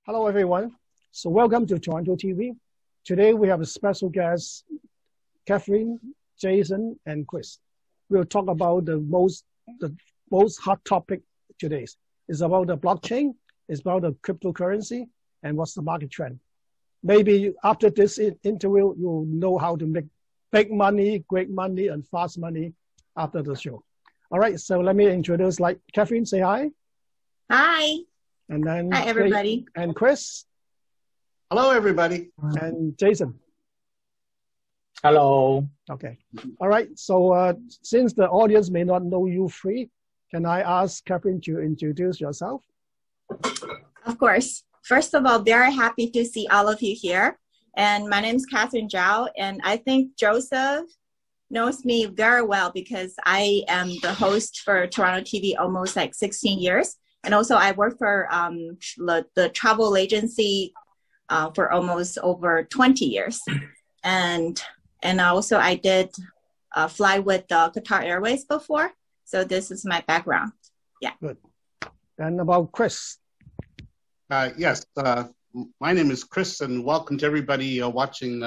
Hello, everyone. So welcome to TorontoTv. Today we have a special guest, Kathryn, Jason, and Chris. We'll talk about the most hot topic today. It's about the blockchain, it's about the cryptocurrency, and what's the market trend. Maybe after this interview, you'll know how to make big money, great money, and fast money after the show. All right, so let me introduce, Kathryn, say hi. Hi. And then hi, everybody. And Chris. Hello, everybody. And Jason. Hello. Okay. All right. So since the audience may not know you three, can I ask Kathryn to introduce yourself? Of course. First of all, very happy to see all of you here. And my name is KathrynZhao, and I think Joseph knows me very well because I am the host for TorontoTv almost 16 years. And also I work for the travel agency for almost over 20 years. And also I did fly with Qatar Airways before. So this is my background. Yeah. Good. And about Chris. Yes, my name is Chris, and welcome to everybody watching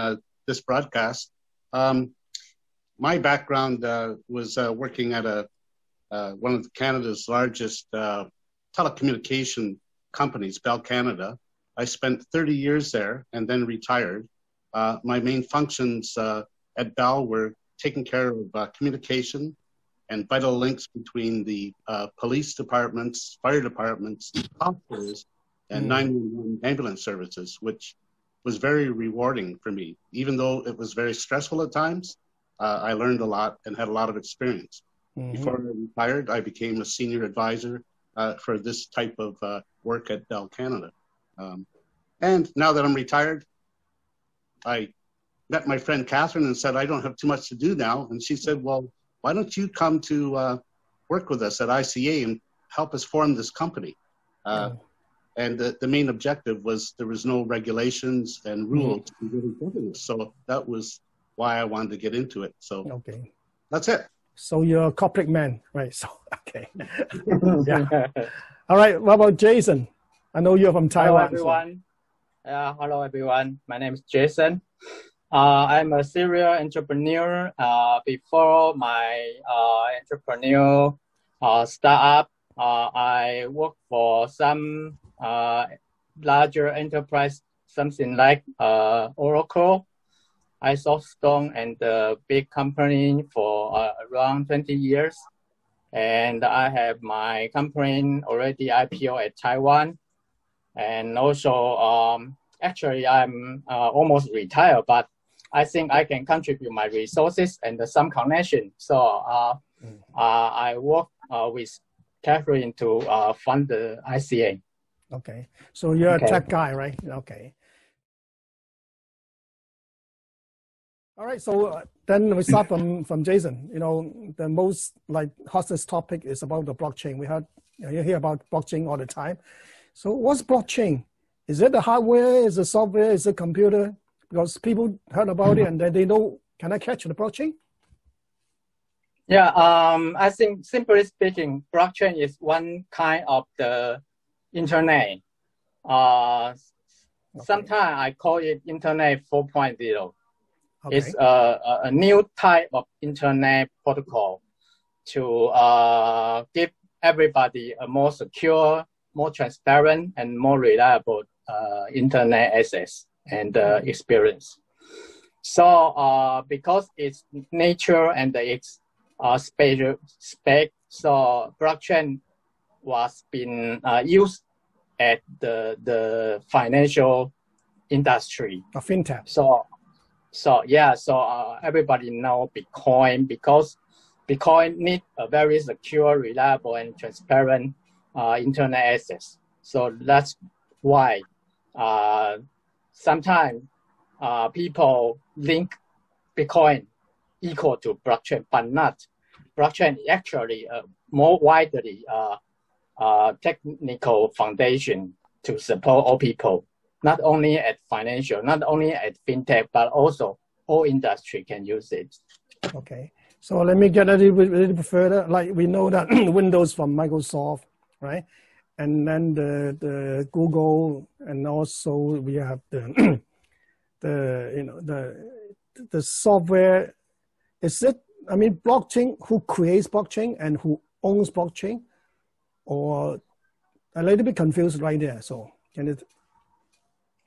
this broadcast. My background was working at one of Canada's largest telecommunication companies, Bell Canada. I spent 30 years there and then retired. My main functions at Bell were taking care of communication and vital links between the police departments, fire departments, hospitals, and 911 ambulance services, which was very rewarding for me. Even though it was very stressful at times, I learned a lot and had a lot of experience. Before I retired, I became a senior advisor for this type of work at Bell Canada. And now that I'm retired, I met my friend Kathryn and said, I don't have too much to do now. And she said, well, why don't you come to work with us at ICA and help us form this company? And the main objective was there was no regulations and rules to really govern this. So that was why I wanted to get into it. So that's it. So you're a corporate man, right? So, okay. Yeah. All right. What about Jason? I know you're from Taiwan. Hello, everyone. Hello, everyone. My name is Jason. I'm a serial entrepreneur. Before my entrepreneur startup, I worked for some larger enterprise, something like Oracle, Stone, and the big company for around 20 years. And I have my company already IPO at Taiwan. And also, actually, I'm almost retired, but I think I can contribute my resources and some connection. So I work with Kathryn to fund the ICA. Okay. So you're a tech guy, right? Okay. All right, so then we start from Jason. You know, the most hottest topic is about the blockchain. You hear about blockchain all the time. So what's blockchain? Is it the hardware? Is it software? Is it computer? Because people heard about it and then they know, can I catch the blockchain? Yeah, I think simply speaking, blockchain is one kind of the internet. Sometimes I call it Internet 4.0. It's a new type of internet protocol to give everybody a more secure, more transparent, and more reliable internet access and experience. So because its nature and its spec, so blockchain was being used at the financial industry. FinTech. So everybody know Bitcoin because Bitcoin need a very secure, reliable, and transparent internet access. So that's why sometimes people link Bitcoin equal to blockchain, but not. Blockchain actually a more widely technical foundation to support all people. Not only at financial, not only at fintech, but also all industry can use it. Okay, so let me get a little bit further. Like we know that Windows from Microsoft, right? and then the Google, and also we have the the software. Is it? I mean, blockchain. Who creates blockchain and who owns blockchain? Or a little bit confused right there. So can it?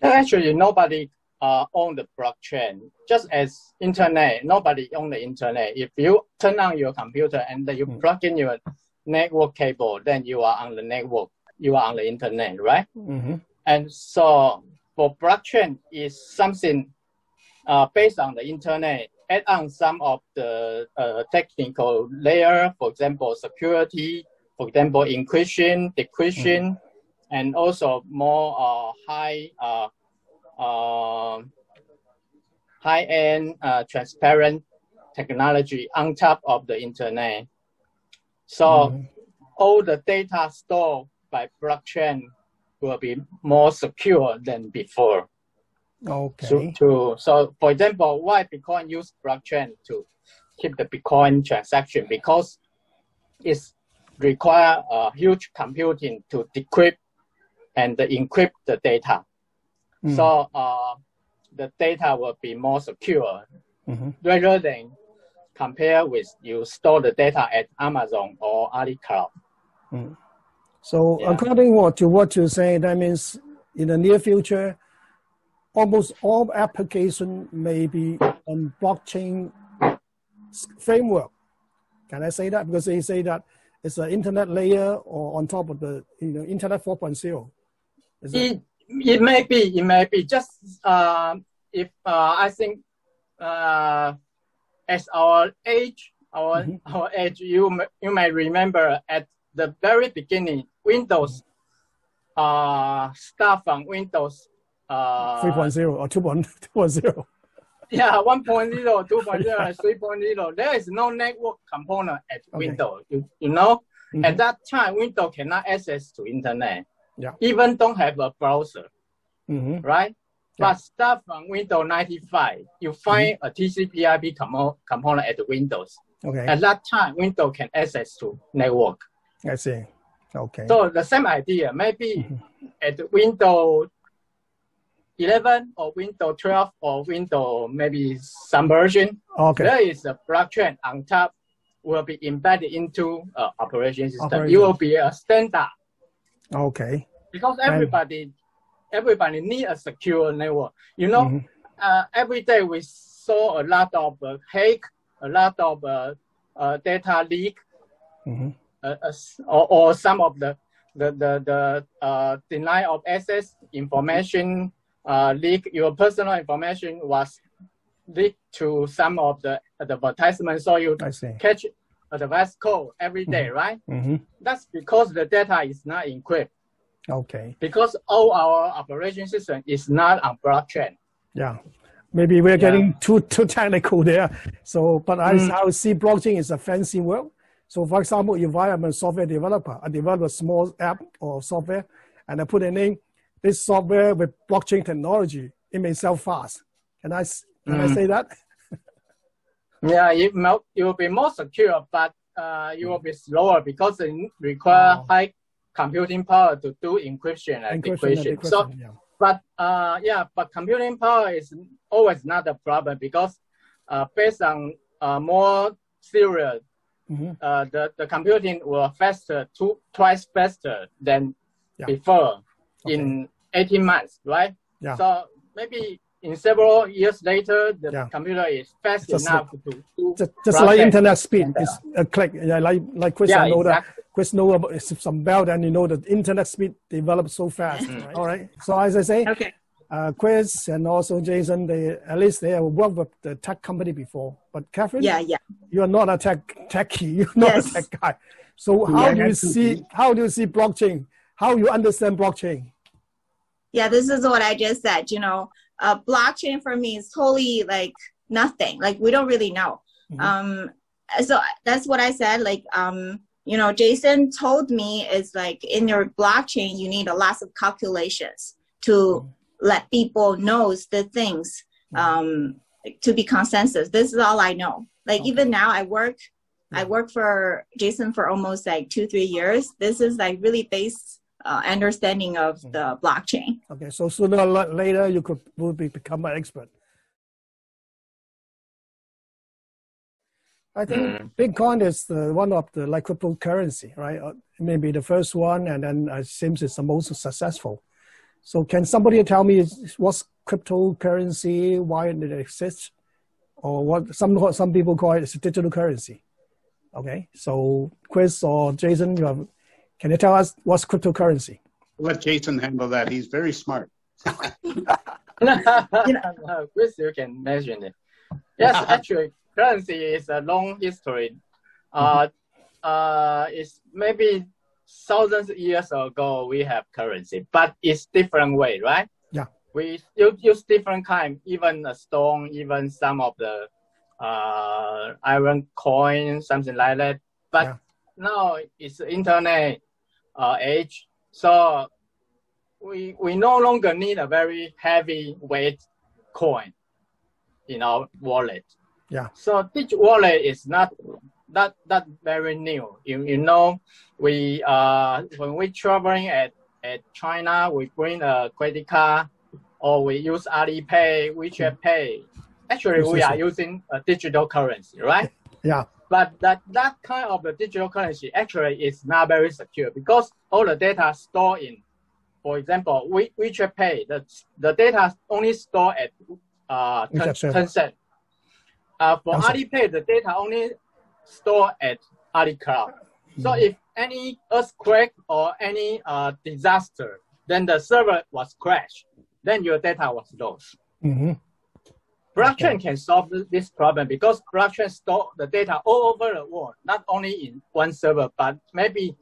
Actually, nobody own the blockchain. Just as internet, nobody own the internet. If you turn on your computer and then you plug in your network cable, then you are on the network. You are on the internet, right? Mm-hmm. And so for blockchain is something based on the internet, add on some of the technical layer, for example, security, for example, encryption, decryption, and also more high-end transparent technology on top of the internet. So all the data stored by blockchain will be more secure than before. Okay. So for example, why Bitcoin use blockchain to keep the Bitcoin transaction? Because it's require huge computing to decrypt and encrypt the data. So the data will be more secure rather than compare with you store the data at Amazon or AliCloud. So according to what you say, that means in the near future, almost all application may be on blockchain framework. Can I say that? Because they say that it's an internet layer or on top of the internet 4.0. It may be just if I think as our age, you may remember at the very beginning, Windows start from Windows 3.0 or 2.0. Yeah, 1.0, 2.0, and 3.0. There is no network component at Windows. You know, at that time, Windows cannot access to internet. Yeah. Even don't have a browser, right? Yeah. But start from Windows 95, you find a TCP/IP component at the Windows. Okay. At that time, Windows can access to network. I see. Okay. So the same idea, maybe at Windows 11 or Windows 12 or Windows maybe some version, there is a blockchain on top will be embedded into operation system. It will be a standard. Okay. Because everybody need a secure network. You know, every day we saw a lot of hack, a lot of data leak, or some of the deny of access information leak. Your personal information was leaked to some of the advertisements, so you catch a device code every day, right? That's because the data is not encrypted. Okay. Because all our operation system is not on blockchain. Yeah. Maybe we're getting too technical there. So, but I see blockchain is a fancy word. So, for example, if I am a software developer, I develop a small app or software, and I put a name, this software with blockchain technology, it may sell fast. Can I say that? Yeah, it will be more secure, but it will be slower because it requires high computing power to do encryption and decryption. So, but computing power is always not a problem because based on more serial, the computing will twice faster than before in 18 months, right? Yeah. So maybe in several years later, the computer is fast enough to do just like internet speed. It's a click. Yeah, like Chris, I know that. Chris know about some bell, and you know the internet speed develops so fast. Right? All right. So as I say, Chris and also Jason, they have worked with the tech company before. But Kathryn, you are not a techie. You're not a tech guy. So how do you see blockchain? How you understand blockchain? Yeah, this is what I just said. You know, blockchain for me is totally like nothing. Like we don't really know. So that's what I said. Like you know, Jason told me is like in your blockchain you need a lot of calculations to let people knows the things to be consensus. This is all I know. Like even now I work for Jason for almost like 2-3 years. This is like really based understanding of the blockchain. Okay, so sooner or later you will become an expert. I think Bitcoin is one of the cryptocurrency, right? Maybe the first one, and then it seems it's the most successful. So can somebody tell me what's cryptocurrency, why it exists, or what some people call it digital currency? Okay, so Chris or Jason, can you tell us what's cryptocurrency? Let Jason handle that. He's very smart. Chris, you can mention it. Yes, actually, currency is a long history. It's maybe thousands of years ago we have currency, but it's different way, right? Yeah. We use different kind, even a stone, even some of the iron coin, something like that. But now it's internet age, so we no longer need a very heavy weight coin in our wallet. Yeah. So digital wallet is not that very new. You know, we when we traveling at China, we bring a credit card or we use Alipay, WeChat Pay. Actually, we are using a digital currency, right? Yeah. But that kind of the digital currency actually is not very secure because all the data stored in, for example, WeChat Pay, the data only stored at 10 cents. For Alipay, the data only stored at AliCloud. So if any earthquake or any disaster, then the server was crashed, then your data was lost. Blockchain can solve this problem because blockchain store the data all over the world, not only in one server, but maybe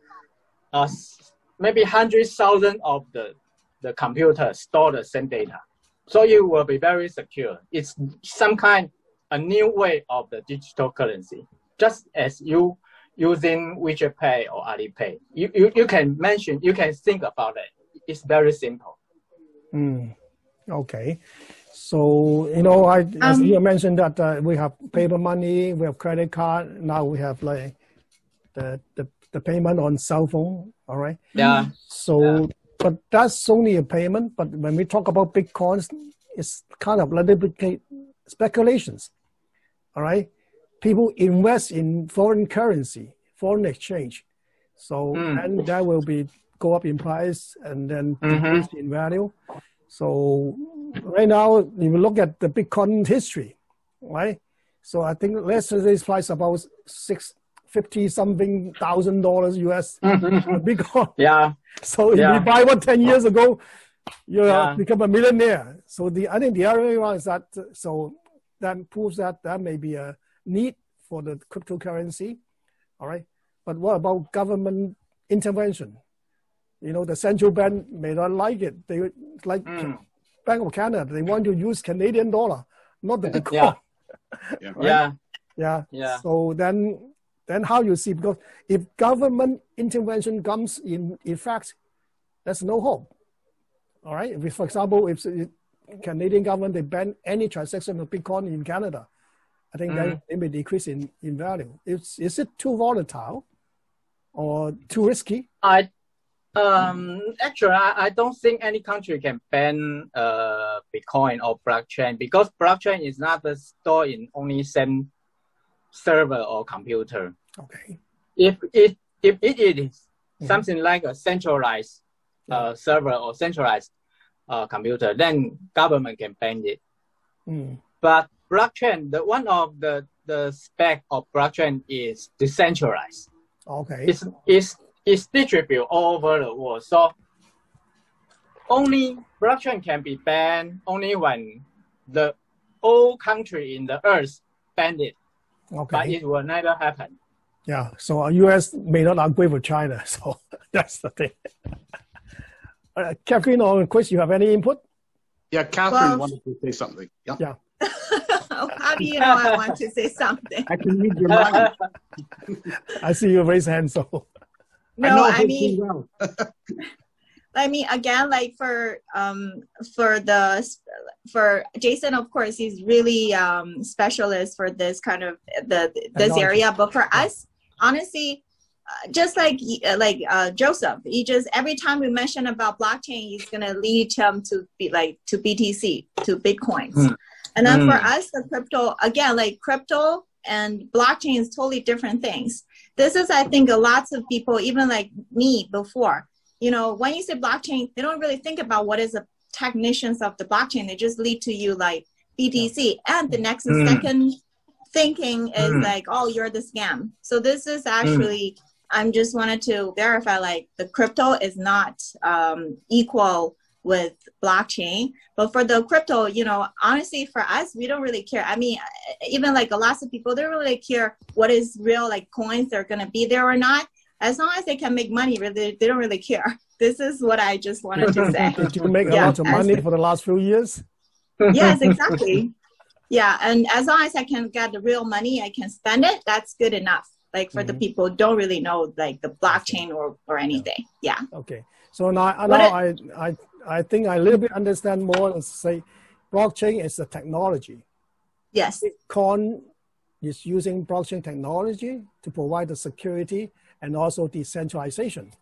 100,000 of the computers store the same data. So you will be very secure. It's a new way of the digital currency, just as you using WeChat Pay or Alipay. You can think about it. It's very simple. Okay. So, as you mentioned that we have paper money, we have credit card, now we have like the payment on cell phone, all right? Yeah. So, but that's only a payment, but when we talk about Bitcoins, it's kind of little bit speculations, all right? People invest in foreign currency, foreign exchange. So, and that will go up in price and then decrease in value. So right now, if you look at the Bitcoin history, right? So I think yesterday's price about $50-something thousand US Bitcoin. Yeah. So if you buy one 10 years ago, you become a millionaire. So I think the other way around is that, so that proves that there may be a need for the cryptocurrency, all right? But what about government intervention? The central bank may not like it. They like Bank of Canada. They want to use Canadian dollar, not the Bitcoin. Yeah. So then how you see? Because if government intervention comes in effect, there's no hope. All right. If, for example, if Canadian government they ban any transaction of Bitcoin in Canada, I think they may decrease in value. Is it too volatile or too risky? Actually, I don't think any country can ban Bitcoin or blockchain because blockchain is not stored in only same server or computer. Okay. If it is something like a centralized server or centralized computer, then government can ban it. But blockchain, one of the spec of blockchain is decentralized. Okay. It's distributed all over the world. So only blockchain can be banned only when the whole country in the earth ban it. Okay. But it will never happen. Yeah. So US may not agree with China. So that's the thing. Kathryn or Chris, you have any input? Yeah, Kathryn wanted to say something. Yeah. How do you know I want to say something? I can read your mind. I see you raise hand, so. No, I mean, again, like for Jason, of course, he's really specialist for this kind of this area. But for us, honestly, just like Joseph, he just every time we mention about blockchain, he's gonna lead him to be like to BTC, to Bitcoins. And then for us, the crypto, again, like crypto and blockchain is totally different things. This is, I think, a lots of people, even like me before, you know, when you say blockchain, they don't really think about what is the technicians of the blockchain. They just lead to you like BTC, and the next second thinking is like, oh, you're the scam. So this is actually, I just wanted to verify, like the crypto is not equal with blockchain. But for the crypto, you know, honestly, for us, we don't really care. I mean, even like a lot of people, they don't really care what is real, like coins, they're going to be there or not. As long as they can make money, really, they don't really care. This is what I just wanted to say. Did you make a lot of money for the last few years? Yes, exactly. Yeah, and as long as I can get the real money, I can spend it, that's good enough. Like for the people who don't really know like the blockchain or anything. Yeah. Okay. So now I think I a little bit understand more. Let's say blockchain is a technology. Yes. Bitcoin is using blockchain technology to provide the security and also decentralization.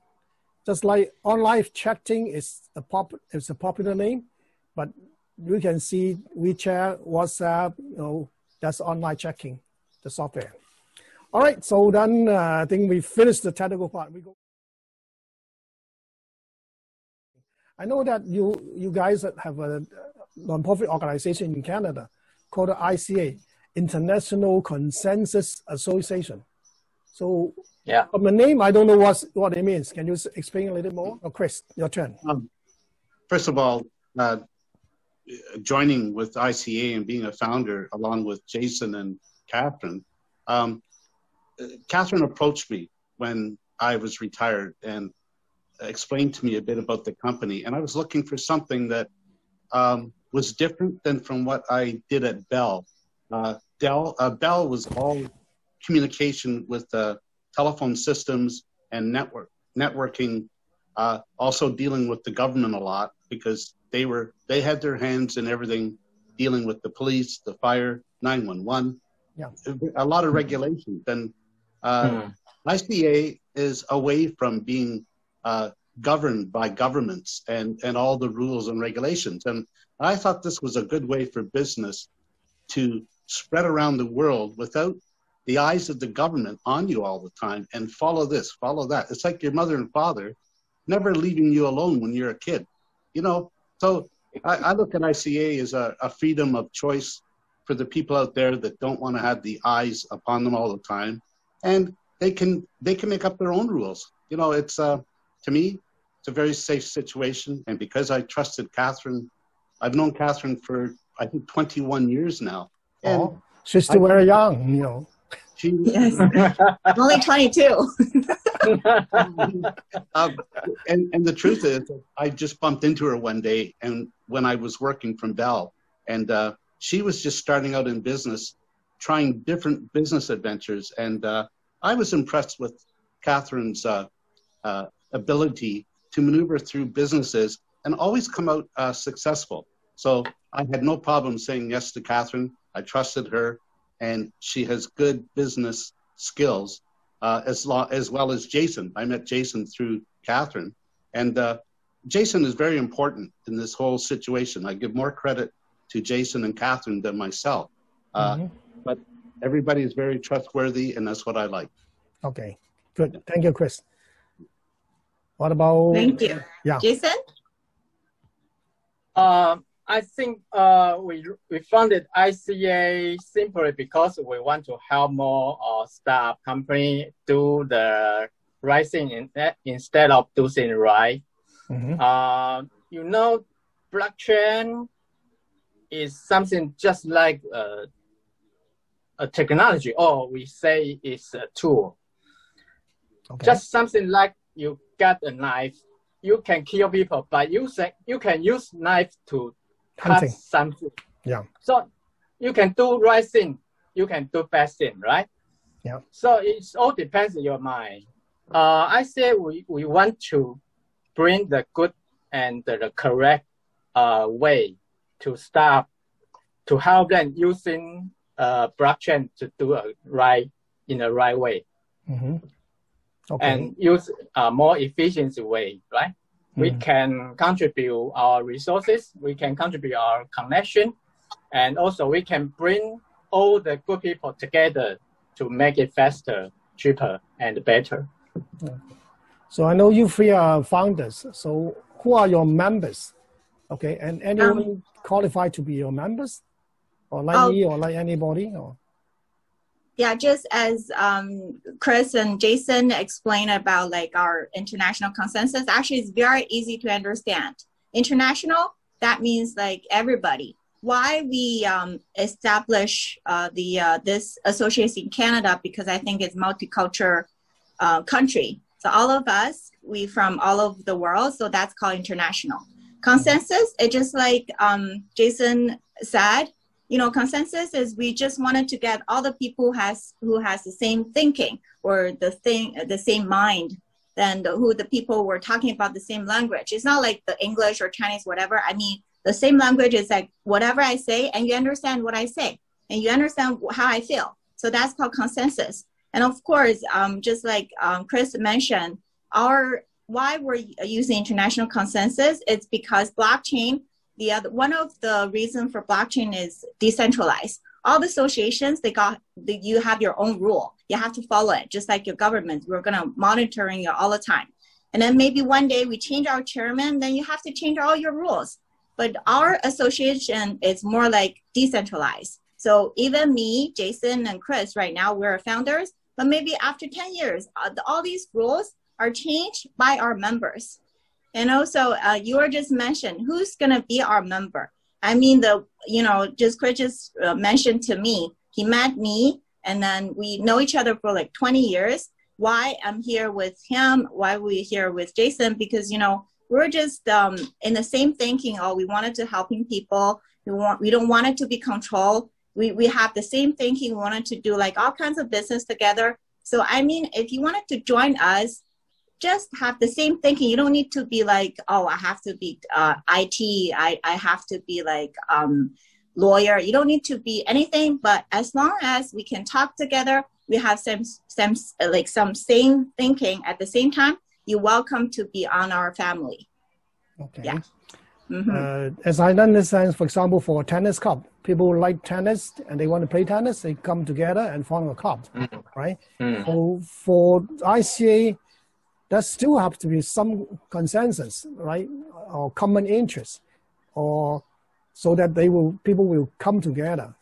Just like online chatting is a popular name, but you can see WeChat, WhatsApp, you know, that's online checking, the software. All right, so then I think we finished the technical part. I know that you guys have a nonprofit organization in Canada called the ICA, International Consensus Association. So from the name, I don't know what it means. Can you explain a little more? Oh, Chris, your turn. First of all, joining with ICA and being a founder along with Jason and Kathryn, Kathryn approached me when I was retired and explained to me a bit about the company. And I was looking for something that was different than from what I did at Bell. Bell was all communication with telephone systems and networking, also dealing with the government a lot because they had their hands in everything, dealing with the police, the fire, 911, a lot of regulations. And ICA is away from being governed by governments and all the rules and regulations. And I thought this was a good way for business to spread around the world without the eyes of the government on you all the time and follow this, follow that. It's like your mother and father never leaving you alone when you're a kid, you know? So I look at ICA as a freedom of choice for the people out there that don't want to have the eyes upon them all the time. And they can make up their own rules. You know, it's, to me, it's a very safe situation. And because I trusted Kathryn, I've known Kathryn for, I think, 21 years now. And she's still very young, you know. Yes. I'm only 22. And the truth is, I just bumped into her one day, and when I was working from Bell, and she was just starting out in business, trying different business adventures, and I was impressed with Kathryn's ability to maneuver through businesses and always come out successful. So I had no problem saying yes to Kathryn. I trusted her. And she has good business skills, as well as Jason. I met Jason through Kathryn. And Jason is very important in this whole situation. I give more credit to Jason and Kathryn than myself. But everybody is very trustworthy, and that's what I like. Okay, good. Thank you, Chris. What about... Thank you. Yeah. Jason? I think we founded ICA simply because we want to help more startup company do the right thing instead of doing right. You know, blockchain is something just like a technology, or we say it's a tool. Just something like you got a knife, you can kill people, but you can use knife to cut something. Yeah. So you can do right thing, you can do bad thing, right? Yeah. So it all depends on your mind. I say we want to bring the good and the correct way to start to help them using blockchain to do in the right way. and use a more efficient way, right? We can contribute our resources, we can contribute our connection, and also we can bring all the good people together to make it faster, cheaper, and better. So I know you three are founders. So who are your members? Okay, and anyone qualified to be your members? Or like me or like anybody? Or? Yeah, just as Chris and Jason explained about like our international consensus, actually it's very easy to understand. International, that means like everybody. Why we establish this association in Canada, because I think it's multicultural country. So all of us, we from all over the world, so that's called international. Consensus, it just like Jason said, you know, consensus is we just wanted to get all the people who has the same thinking or the same mind, than who the people were talking about the same language. It's not like the English or Chinese, whatever. I mean, the same language is like whatever I say, and you understand what I say, and you understand how I feel. So that's called consensus. And of course, just like Chris mentioned, why we're using international consensus, it's because blockchain, one of the reasons for blockchain is decentralized. All the associations, you have your own rule. You have to follow it, just like your government. We're gonna monitoring you all the time. And then maybe one day we change our chairman, then you have to change all your rules. But our association is more like decentralized. So even me, Jason, and Chris, right now, we're founders, but maybe after 10 years, all these rules are changed by our members. And also, you were just mentioned, who's gonna be our member? I mean, just Chris just mentioned to me, he met me, and then we know each other for like 20 years. Why I'm here with him, why we're here with Jason, because, you know, we're just in the same thinking. We wanted to helping people. We don't want it to be controlled. We have the same thinking. We wanted to do like all kinds of business together. So, I mean, if you wanted to join us, just have the same thinking. You don't need to be like, oh, I have to be IT. I have to be like lawyer. You don't need to be anything. But as long as we can talk together, we have some same thinking at the same time, you're welcome to be on our family. Okay. Yeah. As I understand, for example, for a tennis club, people like tennis and they want to play tennis, they come together and form a club, right? So for ICA, there still have to be some consensus, right? Or common interest, or so that people will come together.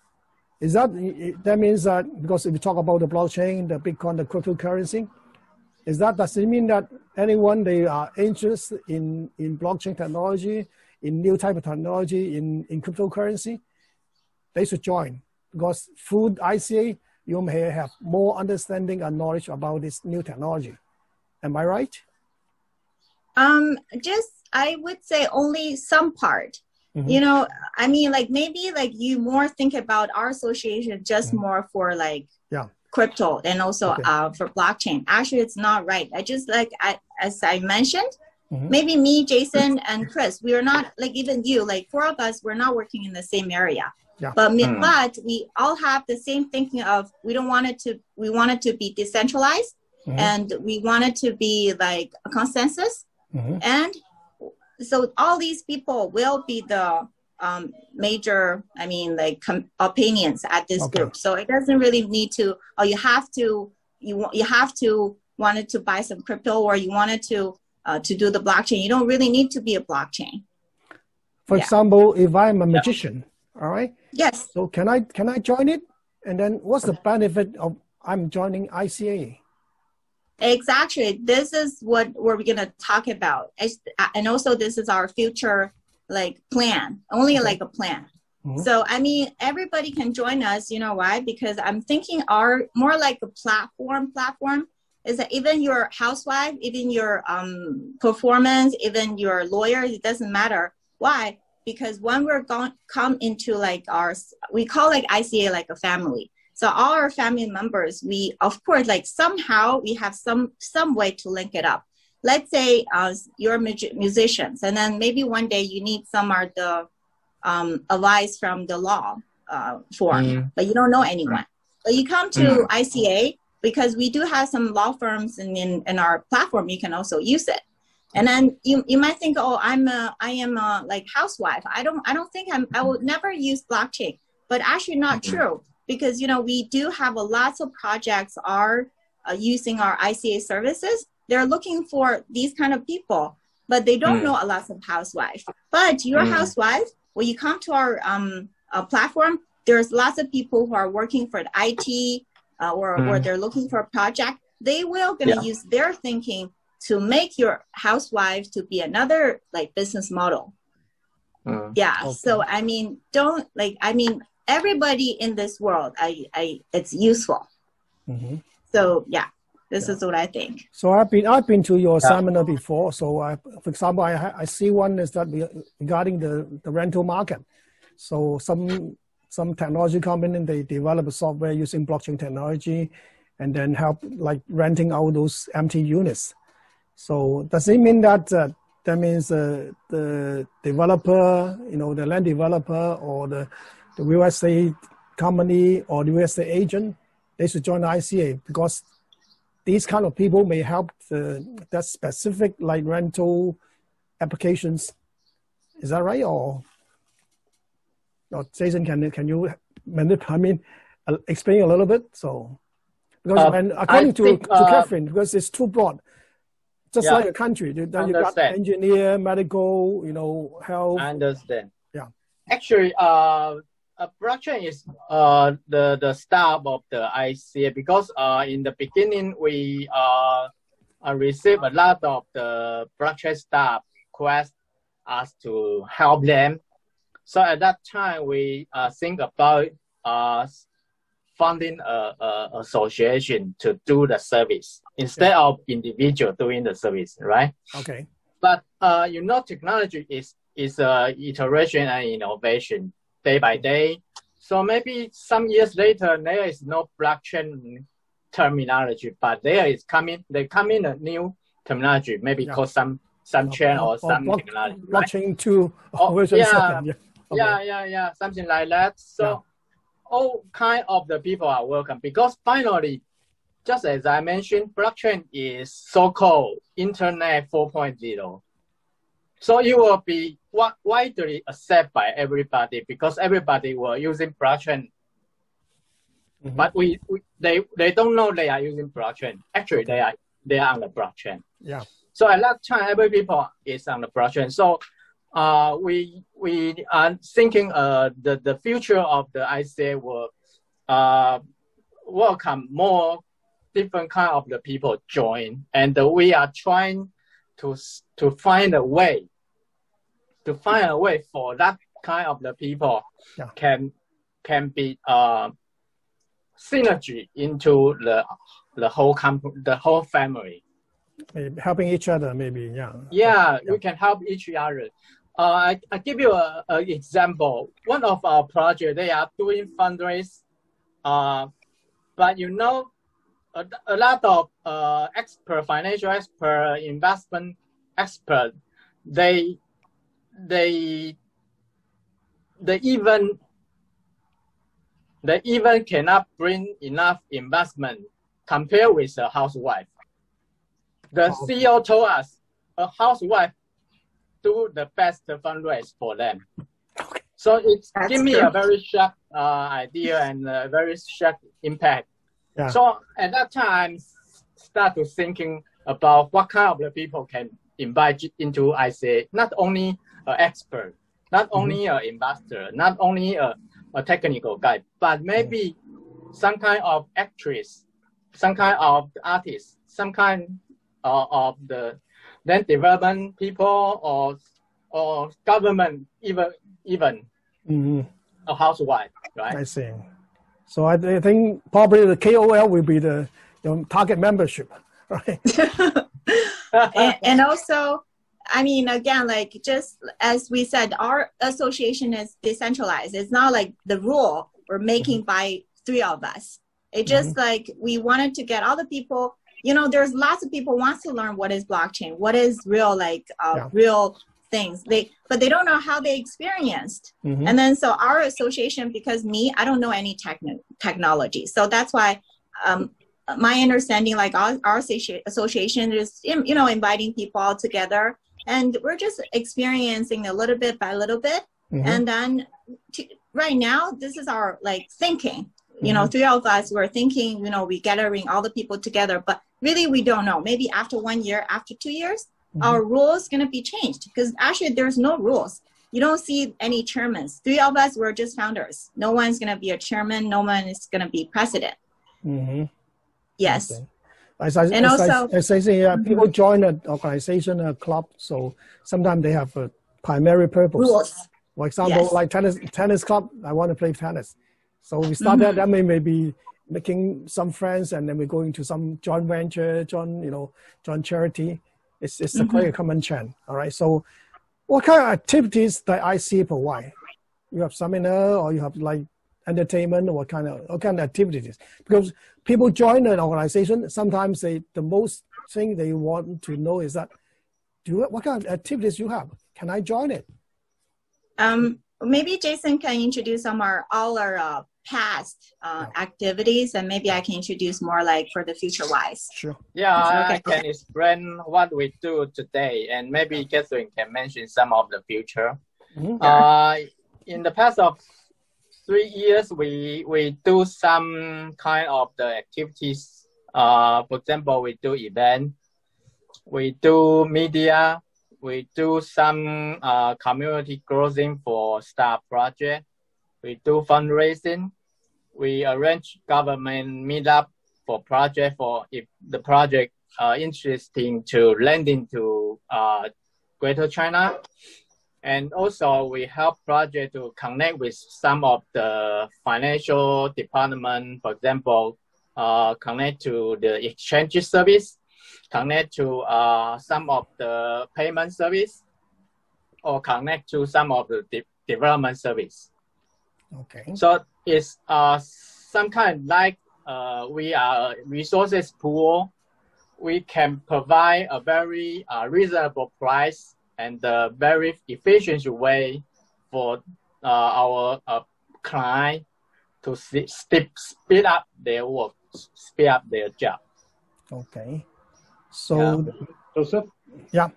That means that because if we talk about the blockchain, the Bitcoin, the cryptocurrency, does it mean that anyone they are interested in blockchain technology, in new type of technology, in cryptocurrency, they should join? Because through ICA, you may have more understanding and knowledge about this new technology. Am I right? I would say only some part. You know, I mean, like maybe like you more think about our association just more for like crypto and also for blockchain. Actually, it's not right. I just like, as I mentioned, maybe me, Jason, and Chris, we are not like even you, like four of us, we're not working in the same area. But we all have the same thinking of we want it to be decentralized, and we want it to be like a consensus. And so all these people will be the major, I mean, like opinions at this group. So it doesn't really need to, you have to wanted to buy some crypto, or you wanted to do the blockchain. You don't really need to be a blockchain. For example, if I'm a magician, all right? Yes. So can I join it? And then what's the benefit of I'm joining ICA? Exactly. This is what we're going to talk about. And also this is our future like plan, only like a plan. So, I mean, everybody can join us. You know why? Because I'm thinking more like a platform is that even your housewife, even your performance, even your lawyers, it doesn't matter. Why? Because when we're come into like we call like ICA like a family. So all our family members, we, of course, like somehow we have some way to link it up. Let's say you're musicians, and then maybe one day you need some of the advice from the law form, but you don't know anyone. But you come to ICA, because we do have some law firms in our platform. You can also use it. And then you might think, oh, I am a like housewife. I don't think I will never use blockchain, but actually not true, because, you know, we do have lots of projects are using our ICA services. They're looking for these kind of people, but they don't know a lot of housewives. But you're a housewife, when you come to our platform, there's lots of people who are working for the IT or they're looking for a project. They will gonna use their thinking to make your housewife to be another like business model. So I mean, everybody in this world, it's useful. So yeah, this is what I think. So I've been to your seminar before. So for example, I see one is that regarding the rental market. So some technology company, they develop a software using blockchain technology, and then help like renting out those empty units. So does it mean that that means the developer, you know, the land developer or the real estate company or the real estate agent, they should join the ICA, because these kind of people may help that specific like rental applications. Is that right? Or Jason, can you explain a little bit? So because according to Kathryn, because it's too broad. Just like a country, then you got engineer, medical, you know, health. I understand. Yeah. Actually, blockchain is the start of the ICA, because in the beginning we received a lot of the blockchain staff request us to help them. So at that time we think about funding a association to do the service instead of individual doing the service, right? Okay. But you know, technology is iteration and innovation day by day. So maybe some years later there is no blockchain terminology, but they come in a new terminology, maybe called some chain or some technology. Blockchain right? 2 version 2. Something like that. So all kind of the people are welcome, because finally, just as I mentioned, blockchain is so-called Internet 4.0. So it will be widely accepted by everybody, because everybody were using blockchain. But they don't know they are using blockchain. Actually, they are on the blockchain. Yeah. So at that time, every people is on the blockchain. So we are thinking the future of the ICA will welcome more different kind of the people join, and we are trying to find a way for that kind of the people can be synergy into the whole company, the whole family. Maybe helping each other, maybe, we can help each other. I give you an example. One of our projects, they are doing fundraise, but you know, a lot of financial expert, investment expert, they even cannot bring enough investment compared with a housewife. The CEO told us a housewife do the best fundraise for them. So it gave me a very sharp idea and a very sharp impact. Yeah. So at that time, start to thinking about what kind of the people can invite into ICA. Not only an expert, not only an investor, not only a technical guy, but maybe some kind of actress, some kind of artist, some kind of the then development people or government, even a housewife, right? I see. So I think probably the KOL will be the target membership, right? and also, I mean, again, like just as we said, our association is decentralized. It's not like the rule we're making by 3 of us. It just like we wanted to get all the people. You know, there's lots of people wants to learn what is blockchain, what is real, like real things. But they don't know how they experienced. And then so our association, because I don't know any technology. So that's why my understanding, like our association is, you know, inviting people all together, and we're just experiencing a little bit by little bit. And then right now, this is our like thinking, you know, three of us were thinking, you know, we gathering all the people together, but really we don't know. Maybe after 1 year, after 2 years, our rules going to be changed, because actually there's no rules. You don't see any chairmen. Three of us were just founders. No one's going to be a chairman. No one is going to be president. Yes. Okay. As I say, people join an organization, a club, so sometimes they have a primary purpose. Rules. For example, like tennis club, I want to play tennis. So we start that, that may be making some friends, and then we're going to some joint venture, joint charity. It's a quite a common trend. All right. So what kind of activities that ICA provide? You have seminar, or you have like entertainment, or what kind of activities? Because people join an organization, sometimes the most thing they want to know is that, what kind of activities you have? Can I join it? Maybe Jason can introduce all our past activities, and maybe I can introduce more like for the future wise. Sure. Yeah, I can explain what we do today, and maybe Kathryn can mention some of the future. In the past of 3 years, we do some kind of the activities. For example, we do event, we do media, we do some community growing for staff project. We do fundraising. We arrange government meetup for project, for if the project interesting to lending to Greater China. And also we help project to connect with some of the financial department, for example, connect to the exchange service, connect to some of the payment service, or connect to some of the development service. Okay. So it's some kind like we are resources pool. We can provide a very reasonable price and a very efficient way for our client to speed up their work, speed up their job. Okay. So, Joseph? Yeah.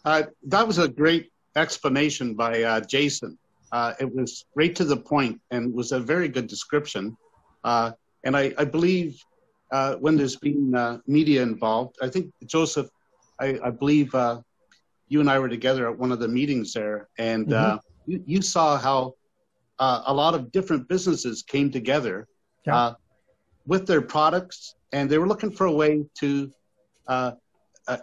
That was a great explanation by Jason. It was right to the point and was a very good description. And I believe when there's been media involved, I think, Joseph, I believe you and I were together at one of the meetings there, and you saw how a lot of different businesses came together with their products, and they were looking for a way to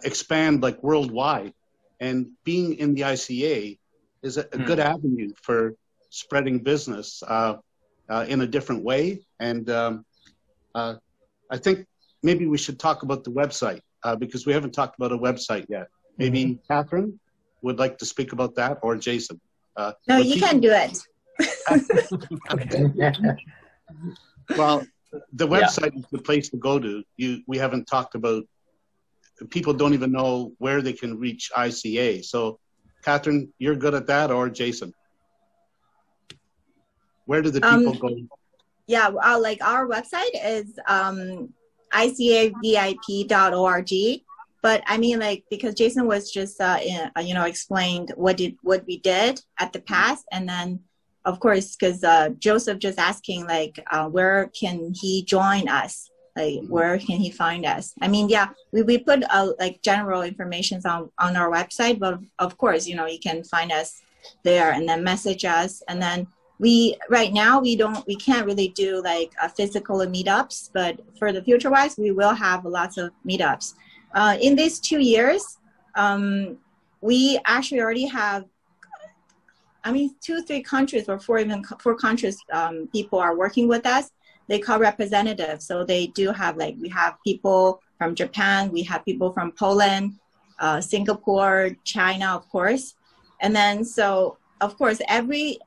expand like worldwide. And being in the ICA is a good avenue for spreading business in a different way. And I think maybe we should talk about the website because we haven't talked about a website yet. Maybe Kathryn would like to speak about that, or Jason. No, you can do it. Well, the website is the place to go to. We haven't talked about, people don't even know where they can reach ICA. So Kathryn, you're good at that, or Jason? Where do the people go? Yeah, like our website is icavip.org. But I mean, like, because Jason was just, explained what we did at the past. And then, of course, because Joseph just asking, like, where can he join us? Like, where can he find us? I mean, yeah, we put like general information on our website, but of course, you can find us there and then message us. And then right now we can't really do like physical meetups, but for the future wise, we will have lots of meetups. In these 2 years, we actually already have, 2-3 countries or 4 countries, people are working with us. They call representatives. So they do have, like, we have people from Japan, we have people from Poland, Singapore, China, of course. And then, so of course, every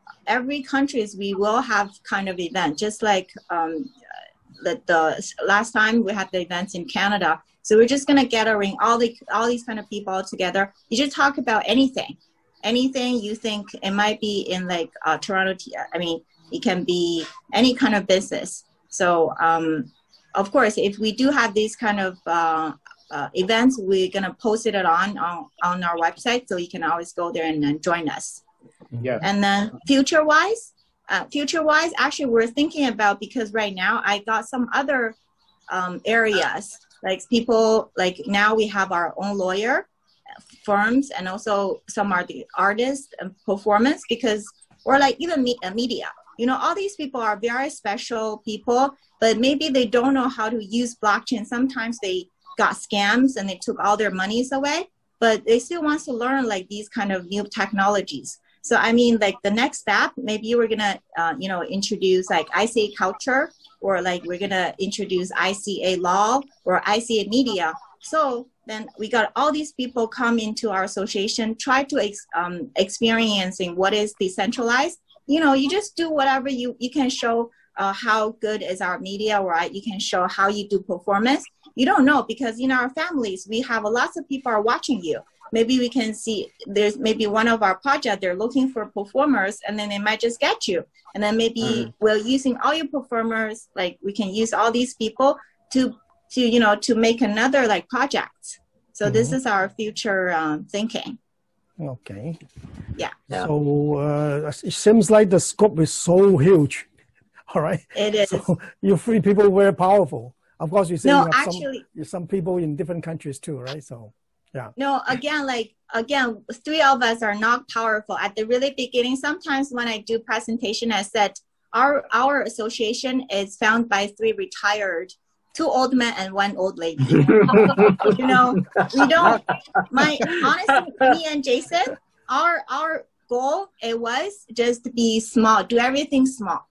countries we will have kind of event, just like the last time we had the events in Canada. So we're just gonna gathering all these kind of people together. You just talk about anything you think it might be in like Toronto. It can be any kind of business. So of course, if we do have these kind of events, we're going to post it on our website, so you can always go there and join us. Yeah. And then future-wise, actually, we're thinking about, because right now I got some other areas, like people, like now we have our own lawyer firms, and also some are the artists and performance, because, or like even media. You know, all these people are very special people, but maybe they don't know how to use blockchain. Sometimes they got scams and they took all their monies away, but they still want to learn like these kind of new technologies. So I mean, like the next step, maybe we're gonna, introduce like ICA culture, or like we're gonna introduce ICA law or ICA media. So then we got all these people come into our association, try to experiencing what is decentralized. You know, you just do whatever you can show how good is our media, right? You can show how you do performance. You don't know, because in our families, we have lots of people are watching you. Maybe we can see there's maybe one of our projects, they're looking for performers, and then they might just get you. And then maybe we're using all your performers, like we can use all these people to make another like project. So this is our future thinking. Okay. Yeah. So it seems like the scope is so huge. All right. It is. So you three people were powerful. Of course, you say No, you have actually, some people in different countries too, right? So, yeah. No, again, three of us are not powerful. At the really beginning, sometimes when I do presentation, I said our association is founded by 3 retired, 2 old men and 1 old lady. You know, we don't. Honestly, me and Jason, our goal, it was just to be small, do everything small.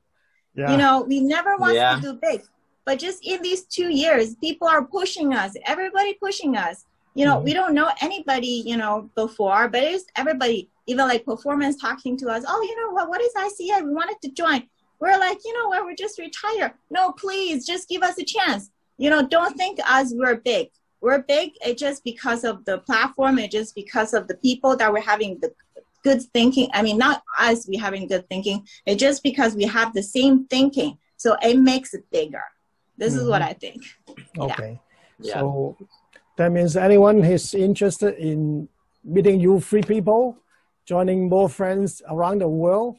Yeah. You know, we never want to do big. But just in these 2 years, people are pushing us. Everybody pushing us. You know, we don't know anybody, you know, before, but it's everybody, even like performance talking to us. Oh, you know what is ICA? We wanted to join. We're like, you know what, we're just retired. No, please, just give us a chance. You know, don't think us we're big. We're big. It's just because of the platform. It's just because of the people that we're having the good thinking. I mean, not us, we having good thinking. It's just because we have the same thinking. So it makes it bigger. This is what I think. Okay. Yeah. So that means anyone who's interested in meeting you 3 people, joining more friends around the world,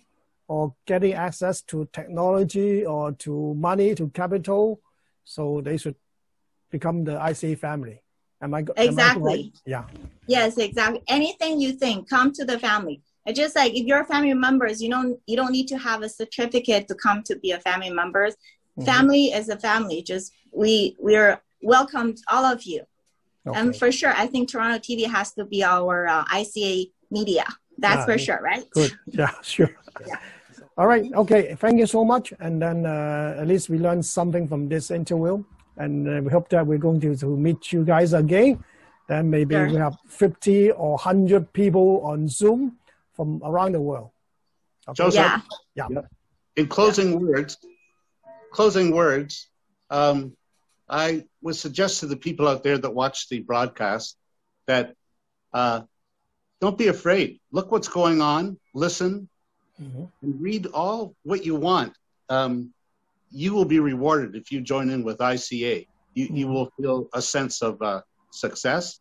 or getting access to technology or to money, to capital, so they should become the ICA family. Exactly. Right? Yeah. Yes, exactly. Anything you think, come to the family. It's just like if you're family members, you don't need to have a certificate to come to be a family member. Family is a family. Just we're welcomed, all of you. Okay. And for sure, I think TorontoTv has to be our ICA media. That's for sure, right? Good. Yeah, sure. Yeah. All right. Okay. Thank you so much. And then at least we learned something from this interview. And we hope that we're going to meet you guys again. Then maybe we have 50 or 100 people on Zoom from around the world. Okay. Joseph, yeah. In closing words, I would suggest to the people out there that watch the broadcast that don't be afraid. Look what's going on, listen, and read all what you want. You will be rewarded if you join in with ICA. You will feel a sense of success,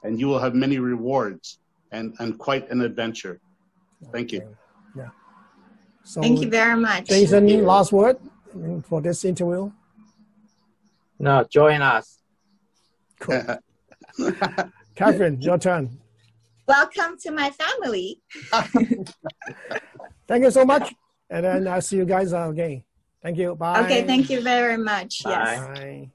and you will have many rewards and quite an adventure. Thank you. Yeah. So, thank you very much. Jason, last word for this interview? No, join us. Cool. Kathryn, your turn. Welcome to my family. Thank you so much. And then I'll see you guys again. Thank you. Bye. Okay, thank you very much. Bye. Yes. Bye.